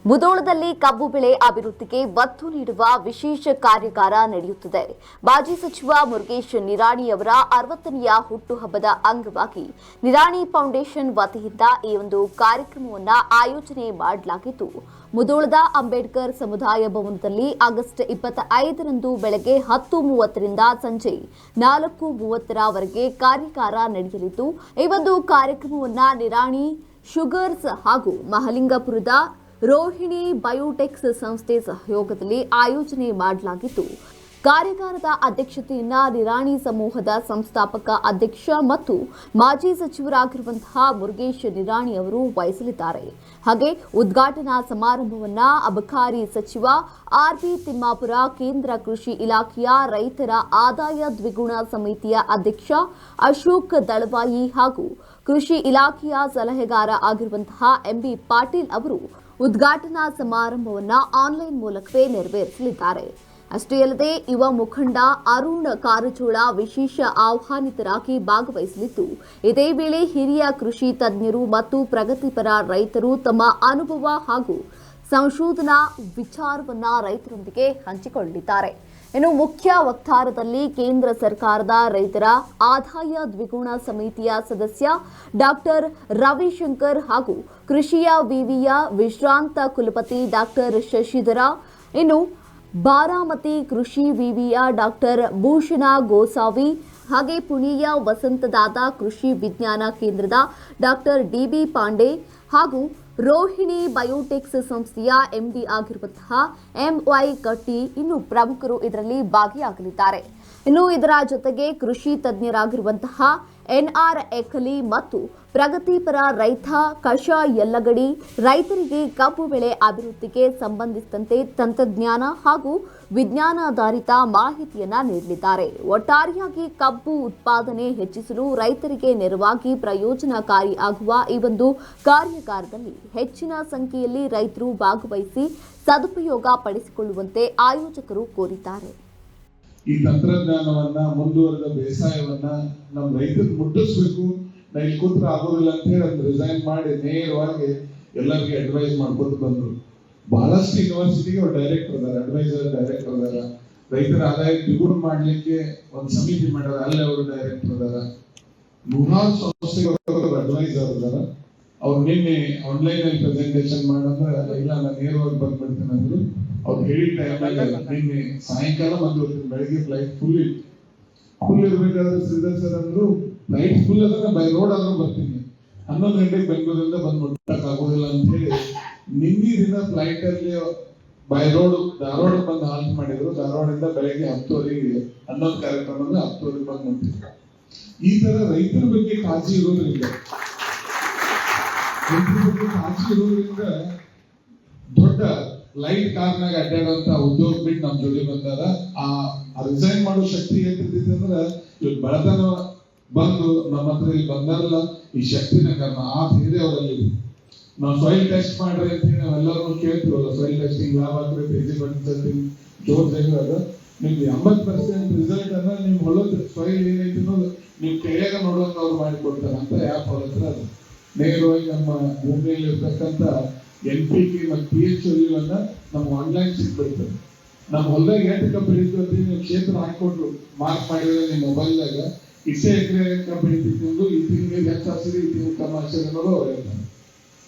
ಮುಧೋಳದಲ್ಲಿ ಕಬ್ಬು ಬೆಳೆ ಅಭಿವೃದ್ಧಿಗೆ ಒತ್ತು ನೀಡುವ ವಿಶೇಷ ಕಾರ್ಯಾಗಾರ ನಡೆಯುತ್ತಿದೆ. ಮಾಜಿ ಸಚಿವ ಮುರುಗೇಶ್ ನಿರಾಣಿ ಅವರ 60ನೆಯ ಹುಟ್ಟುಹಬ್ಬದ ಅಂಗವಾಗಿ ನಿರಾಣಿ ಫೌಂಡೇಶನ್ ವತಿಯಿಂದ ಈ ಒಂದು ಕಾರ್ಯಕ್ರಮವನ್ನು ಆಯೋಜನೆ ಮಾಡಲಾಗಿದ್ದು, ಮುಧೋಳದ ಅಂಬೇಡ್ಕರ್ ಸಮುದಾಯ ಭವನದಲ್ಲಿ ಆಗಸ್ಟ್ 25ರಂದು ಬೆಳಗ್ಗೆ 10:30ರಿಂದ ಸಂಜೆ 4:30ರವರೆಗೆ ಕಾರ್ಯಾಗಾರ ನಡೆಯಲಿದ್ದು, ಈ ಒಂದು ಕಾರ್ಯಕ್ರಮವನ್ನು ನಿರಾಣಿ ಶುಗರ್ಸ್ ಹಾಗೂ ಮಹಲಿಂಗಪುರದ ರೋಹಿಣಿ ಬಯೋಟೆಕ್ಸ್ ಸಂಸ್ಥೆ ಸಹಯೋಗದಲ್ಲಿ ಆಯೋಜನೆ ಮಾಡಲಾಗಿತ್ತು. ಕಾರ್ಯಾಗಾರದ ಅಧ್ಯಕ್ಷತೆಯನ್ನ ನಿರಾಣಿ ಸಮೂಹದ ಸಂಸ್ಥಾಪಕ ಅಧ್ಯಕ್ಷ ಮತ್ತು ಮಾಜಿ ಸಚಿವರಾಗಿರುವಂತಹ ಮುರುಗೇಶ್ ನಿರಾಣಿ ಅವರು ವಹಿಸಲಿದ್ದಾರೆ. ಹಾಗೆ ಉದ್ಘಾಟನಾ ಸಮಾರಂಭವನ್ನ ಅಬಕಾರಿ ಸಚಿವ ಆರ್.ಬಿ. ತಿಮ್ಮಾಪುರ, ಕೇಂದ್ರ ಕೃಷಿ ಇಲಾಖೆಯ ರೈತರ ಆದಾಯ ದ್ವಿಗುಣ ಸಮಿತಿಯ ಅಧ್ಯಕ್ಷ ಅಶೋಕ್ ದಳವಾಯಿ ಹಾಗೂ ಕೃಷಿ ಇಲಾಖೆಯ ಸಲಹೆಗಾರ ಆಗಿರುವಂತಹ ಎಂ.ಬಿ. ಪಾಟೀಲ್ ಅವರು ಉದ್ಘಾಟನಾ ಸಮಾರಂಭವನ್ನು ಆನ್ಲೈನ್ ಮೂಲಕವೇ ನೆರವೇರಿಸಲಿದ್ದಾರೆ. ಅಷ್ಟೇ ಅಲ್ಲದೆ ಯುವ ಮುಖಂಡ ಅರುಣ್ ಕಾರಜೋಳ ವಿಶೇಷ ಆಹ್ವಾನಿತರಾಗಿ ಭಾಗವಹಿಸಲಿದ್ದು, ಇದೇ ವೇಳೆ ಹಿರಿಯ ಕೃಷಿ ತಜ್ಞರು ಮತ್ತು ಪ್ರಗತಿಪರ ರೈತರು ತಮ್ಮ ಅನುಭವ ಹಾಗೂ ಸಂಶೋಧನಾ ವಿಚಾರವನ್ನ ರೈತರೊಂದಿಗೆ ಹಂಚಿಕೊಳ್ಳಲಿದ್ದಾರೆ. ಇನ್ನು ಮುಖ್ಯ ವಕ್ತಾರದಲ್ಲಿ ಕೇಂದ್ರ ಸರ್ಕಾರದ ರೈತರ ಆದಾಯ ದ್ವಿಗುಣ ಸಮಿತಿಯ ಸದಸ್ಯ ಡಾಕ್ಟರ್ ರವಿಶಂಕರ್ ಹಾಗೂ ಕೃಷಿಯ ವಿವಿಯ ವಿಶ್ರಾಂತ ಕುಲಪತಿ ಡಾಕ್ಟರ್ ಶಶಿಧರ, ಇನ್ನು ಬಾರಾಮತಿ ಕೃಷಿ ವಿವಿಯ ಡಾಕ್ಟರ್ ಭೂಷಣ ಗೋಸಾವಿ, ಹಾಗೆ ಪುಣೆಯ ವಸಂತದಾದ ಕೃಷಿ ವಿಜ್ಞಾನ ಕೇಂದ್ರದ ಡಾಕ್ಟರ್ ಡಿ.ಬಿ. ಪಾಂಡೆ ಹಾಗೂ ರೋಹಿಣಿ ಬಯೋಟೆಕ್ಸ್ ಸಂಸ್ಥೆಯ ಎಂಡಿ ಆಗಿರುವಂತಹ ಎಂ.ವೈ. ಕಟ್ಟಿ ಇನ್ನು ಪ್ರಮುಖರು ಇದರಲ್ಲಿ ಭಾಗಿಯಾಗಲಿದ್ದಾರೆ. ಇನ್ನು ಇದರ ಜೊತೆಗೆ ಕೃಷಿ ತಜ್ಞರಾಗಿರುವಂತಹ ಎನ್.ಆರ್. ಎಕಲಿ ಮತ್ತು ಪ್ರಗತಿಪರ ರೈತ ಕಷ ಯಲ್ಲಗಡಿ ರೈತರಿಗೆ ಕಬ್ಬು ಬೆಳೆ ಅಭಿವೃದ್ಧಿಗೆ ಸಂಬಂಧಿಸಿದಂತೆ ತಂತ್ರಜ್ಞಾನ ಹಾಗೂ ವಿಜ್ಞಾನಾಧಾರಿತ ಮಾಹಿತಿಯನ್ನ ನೀಡಲಿದ್ದಾರೆ. ಒಟ್ಟಾರೆಯಾಗಿ ಕಬ್ಬು ಉತ್ಪಾದನೆ ಹೆಚ್ಚಿಸಲು ರೈತರಿಗೆ ನೆರವಾಗಿ ಪ್ರಯೋಜನಕಾರಿ ಆಗುವ ಈ ಒಂದು ಕಾರ್ಯಾಗಾರದಲ್ಲಿ ಹೆಚ್ಚಿನ ಸಂಖ್ಯೆಯಲ್ಲಿ ರೈತರು ಭಾಗವಹಿಸಿ ಸದುಪಯೋಗ ಪಡಿಸಿಕೊಳ್ಳುವಂತೆ ಆಯೋಜಕರು ಕೋರಿದ್ದಾರೆ. ಈ ತಂತ್ರಜ್ಞಾನವನ್ನ ಮುಂದುವರೆದ ಬೇಸಾಯವನ್ನ ನಮ್ಮ ರೈತರಿಗೆ ಮುಟ್ಟಿಸ್ಬೇಕು. ಇಲ್ಲಿ ಕೂತ್ರೆ ಆಗೋದಿಲ್ಲ ಅಂತ ಹೇಳಿ ಅದನ್ನ ರಿಸೈನ್ ಮಾಡಿ ನೇರವಾಗಿ ಎಲ್ಲರಿಗೆ ಅಡ್ವೈಸ್ ಮಾಡ್ಕೊತ ಬಂದ್ರು. ಬಹಳಷ್ಟು ಯೂನಿವರ್ಸಿಟಿಗೆ ಅವ್ರು ಡೈರೆಕ್ಟರ್ ಅದಾರ, ಅಡ್ವೈಸರ್ ಡೈರೆಕ್ಟರ್ ಅದಾರ. ರೈತರ ಆದಾಯ ದ್ವಿಗುಣ ಮಾಡ್ಲಿಕ್ಕೆ ಒಂದು ಸಮಿತಿ ಮಾಡ್ಯಾರ, ಅಲ್ಲಿ ಅವರು ಡೈರೆಕ್ಟರ್ ಅದಾರ. ನೂರಾರು ಸಂಸ್ಥೆಗಳು ಅಡ್ವೈಸರ್ ಅದಾರ. ಅವ್ರು ನಿನ್ನೆ ಆನ್ಲೈನ್ ಅಲ್ಲಿ ಪ್ರೆಸೆಂಟೇಶನ್ ಮಾಡಂದ್ರೆ ಇಲ್ಲ ನಾನು ನೇರವಾಗಿ ಬಂದ್ಬಿಡ್ತೇನೆ ಅಂದ್ರು. ಅವ್ರು ಹೇಳಿದ ಟೈಮ್ನಾಗ ನಿನ್ನೆ ಸಾಯಂಕಾಲ ಬಂದ್ಬಿಡ್ತೀನಿ, ಬೆಳಗ್ಗೆ ಫ್ಲೈಟ್ ಫುಲ್ ಇರ್ಬೇಕಾದ್ರೆ ಶ್ರೀಧರ್ ಸರ್ ಅಂದ್ರು ಫ್ಲೈಟ್ ಫುಲ್ ಅದ, ಬೈ ರೋಡ್ ಆದ್ರೂ ಬರ್ತೀನಿ, 11 ಗಂಟೆಗೆ ಬೆಂಗಳೂರಿಂದ ಬಂದ್ ಮುಟ್ಟಕ್ ಆಗೋದಿಲ್ಲ ಅಂತ ಹೇಳಿ ನಿನ್ನೆ ದಿನ ಫ್ಲೈಟ್ ಅಲ್ಲಿ ಬೈ ರೋಡ್ ಧಾರವಾಡ ಬಂದು ಹಾಲ್ಟ್ ಮಾಡಿದ್ರು. ಧಾರವಾಡದಿಂದ ಬೆಳಗ್ಗೆ 10:30ಗೆ 11 ಕಾರ್ಯಕ್ರಮ 10:30ಗೆ ಬಂದ್ ಮುಟ್ಟಿದ್ರು. ಈ ತರ ರೈತರ ಬಗ್ಗೆ ಕಾಳಜಿ ಇರೋದ್ರಿಂದ ದೊಡ್ಡ ಲೈಟ್ ಕಾರ್ನಾಗ ಅಡ್ಡಾಡುವಂತ ಉದ್ಯೋಗ ಬಿಟ್ಟು ನಮ್ ಜೋಡಿ ಬಂದಾರ. ಆ ರಿಸೈನ್ ಮಾಡೋ ಶಕ್ತಿ ಏನಿರ್ತೈತಿ ಅಂದ್ರ ಇವತ್ತು ಬೆಳತನ ಬಂದು ನಮ್ಮ ಹತ್ರ ಇಲ್ಲಿ ಬಂದಾರಲ್ಲ, ಈ ಶಕ್ತಿನ ಕಾರಣ ಆ ಧೈರ್ಯ ಅವರಲ್ಲಿ. ನಾವು ಸಾಯಿಲ್ ಟೆಸ್ಟ್ ಮಾಡ್ರಿ ಅಂತ ಹೇಳಿ ನಾವೆಲ್ಲರೂ ಕೇಳ್ತೀವಲ್ಲ, ಸಾಯಿಲ್ ಟೆಸ್ಟಿಂಗ್ ಲ್ಯಾಬ್ ಹಾಕ್ರಿ, ಫಿಸಿಕಲ್ ಜೋರ್ ತೆಗೆದಾಗ ನಿಮ್ಗೆ 80% ರಿಸಲ್ಟ್ ಅನ್ನ ನಿಮ್ ಹೊಲದ ಸಾಯಿಲ್ ಏನೈತಿ ಅನ್ನೋದು ನೀವು ಕೈಯಾಗ ನೋಡುವಂಗ ಅವ್ರು ಮಾಡಿಕೊಡ್ತಾರ ಅಂತ ಯಾಕೆ ಹೊಲತ್ರ ಅದು ನೇರವಾಗಿ ನಮ್ಮ ಭೂಮಿಯಲ್ಲಿ ಇರ್ತಕ್ಕಂಥ NPK ಮತ್ತು pH ವ್ಯಾಲ್ಯೂವನ್ನ ನಮ್ಗೆ ಆನ್ಲೈನ್ ಸಿಗ್ಬಿಡ್ತದೆ. ನಮ್ಮ ಹೊಲದಾಗ ಎಷ್ಟು ಕಬ್ಬು ಬೆಳೀತೀವಿ ನೀವು ಕ್ಷೇತ್ರ ಹಾಕೊಟ್ರು ಮಾರ್ಕ್ ಮಾಡಿದ್ರೆ ನಿಮ್ಮ ಮೊಬೈಲ್ದಾಗ ಇಷ್ಟೇ ಎಕರೆ ಕಬ್ಬು ಬೆಳೀತಿದ್ದು ಈ ತಿಂಗಳಿಗೆ ಹೆಚ್ಚು ಹಾಕ್ಸಿರಿ, ಈ ತಿಂಗಳು ಕಮ್ಮಿ ಹಾಕ್ಸಿರಿ ಅನ್ನೋದು ಅವ್ರು ಹೇಳ್ತಾರೆ.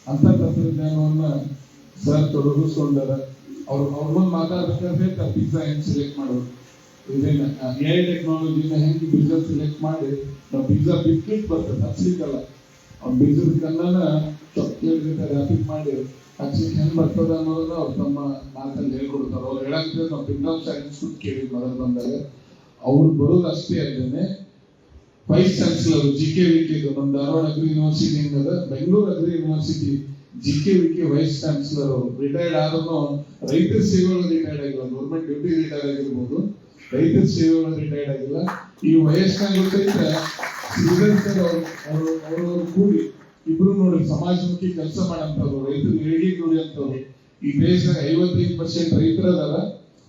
ಅಂತ ತಂತ್ರಜ್ಞಾನವನ್ನ ಸರ್ ತೊಡಗಿಸ್ಕೊಂಡಾರ. ಅವ್ರ ಮುಂದೆ ಮಾತಾಡ್ಬೇಕಾದ್ರೆ ಪಿಜ್ಜಾ ಹೆಂಗ್ ಸೆಲೆಕ್ಟ್ ಮಾಡೋದು, ಇದೇನ AI ಟೆಕ್ನಾಲಜಿನ ಹೆಂಗೆ ಪಿಜ್ಜಾ ಸೆಲೆಕ್ಟ್ ಮಾಡಿ ನಾವು ಪಿಜ್ಜಾ ಬಿಸ್ಕೆಟ್ ಬರ್ತದೆ ಹಚ್ಲಿಕ್ಕಲ್ಲ, ಅವ್ನ ಬೀಜದ ಕಲ್ಲನ ಚಾಕ್ಲೇಟ್ ಜೊತೆ ರ್ಯಾಪಿಂಗ್ ಮಾಡಿ ಹಚ್ಲಿಕ್ಕೆ ಹೆಂಗ್ ಬರ್ತದ ಅನ್ನೋದನ್ನ ಅವ್ರು ತಮ್ಮ ಮಾತಲ್ಲಿ ಹೇಳ್ಕೊಡ್ತಾರೆ. ಅವ್ರು ಹೇಳಂದ್ರೆ ನಾವು ಪಿಂಗಾಂಶ ಇನ್ಸ್ಟಿಟ್ಯೂಟ್ ಕೇಳಿ ಮೊದಲು ಬಂದಾಗ ಅವ್ರು ಬರೋದು ಅಷ್ಟೇ ಅಲ್ಲದೆ ವೈಸ್ ಚಾನ್ಸಲರ್ GKVK ನಮ್ಮ ಧಾರವಾಡ ಅಗ್ರಿ ಯೂನಿವರ್ಸಿಟಿ ಏನದ, Bengaluru agri university GKVK vice chancellor ಅವರು ರಿಟೈರ್ಡ್ ಆದ್ರೂ ರೈತರ ಸೇವೆಗಳು ರಿಟೈರ್ಡ್ ಆಗಿಲ್ಲ. ಗೌರ್ಮೆಂಟ್ ಡ್ಯೂಟಿ ರಿಟೈರ್ಡ್ ಆಗಿರ್ಬೋದು, ರೈತರ ಸೇವೆಗಳು ರಿಟೈರ್ಡ್ ಆಗಿಲ್ಲ. ಈ ವಯಸ್ಸಿನಾಗ ಗೊತ್ತೈತೆ ಅವರು ಕೂಡಿ ಇಬ್ರು ನೋಡಿ ಸಮಾಜಮುಖಿ ಕೆಲಸ ಮಾಡಂತವ್ರು, ರೈತರು ಏಳಿಗೆ ನುಡಿಯಂತವ್ರು. ಈ ದೇಶದಾಗ 55% ರೈತರ ಅದಾರ,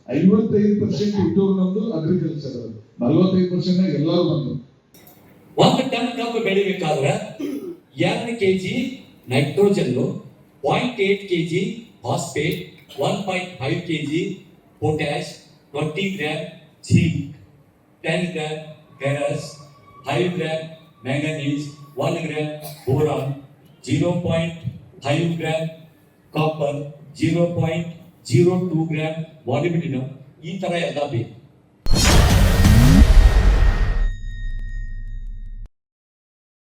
55% ಉದ್ಯೋಗ ನಮ್ದು ಅಗ್ರಿಕಲ್ಚರ್ ಅದ, 45% ಎಲ್ಲರೂ ಬಂದ್ರು. 1 ಟನ್ ಕಬ್ಬು ಬೆಳಿಬೇಕಾದ್ರೆ 2 kg nitrogen 0.8 kg phosphate, 1.5 kg potash, 20 gram zinc, 10 gram ferrous, 5 gram manganese, 1 gram boron, 0.5 gram copper, 0.02 gram molybdenum ಈ ತರ ಎಲ್ಲ ಬೇಕು.